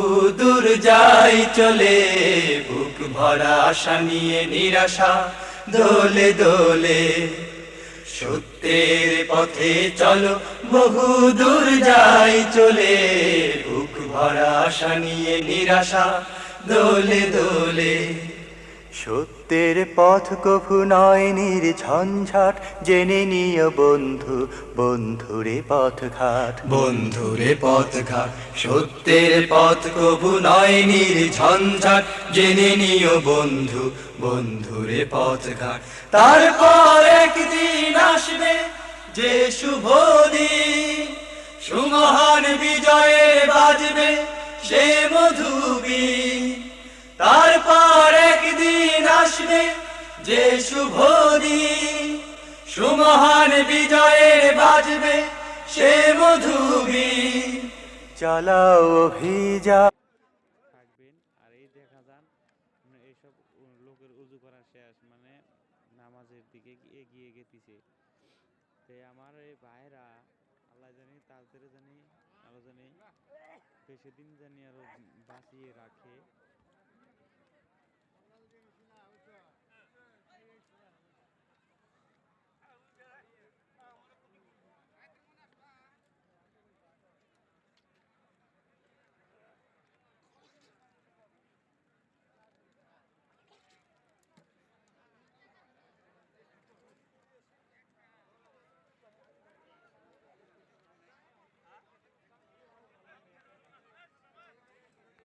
বহু দূর যাই চলে, বুক ভরা আশা নিয়ে নিরাশা দোলে দোলে। সত্যের পথে চলো, বহু দূর যাই চলে, বুক ভরা আশা নিয়ে নিরাশা দোলে দোলে। সত্যের পথ কভু নয় নির্ঝঞ্ঝাট, জেনে নিও বন্ধু, বন্ধুরে পথঘাট। বন্ধুরে পথঘাট, সত্যের পথ কভু নয় নির্ঝঞ্ঝাট, জেনে নিও বন্ধু, বন্ধুরে পথঘাট। তারপর একদিন আসবে যে শুভ দিন, সুমহান বিজয়ে বাজবে সে মধুবীণ। তারপর একদিন আসবে যে শুভ দিন, সুমহান বিজয়ে বাজবে সে মধুবীণ। চালাও অভিযান। থাকবেন। আর এই দেখা যান এইসব লোকের উজু করা শেষ, মানে নামাজের দিকে এগিয়ে গেতেছে। তো আমার এই ভাইরা আল্লাহ জানি তাদের জানি আরো জানি বেশি দিন জানি আরো বাঁচিয়ে রাখে।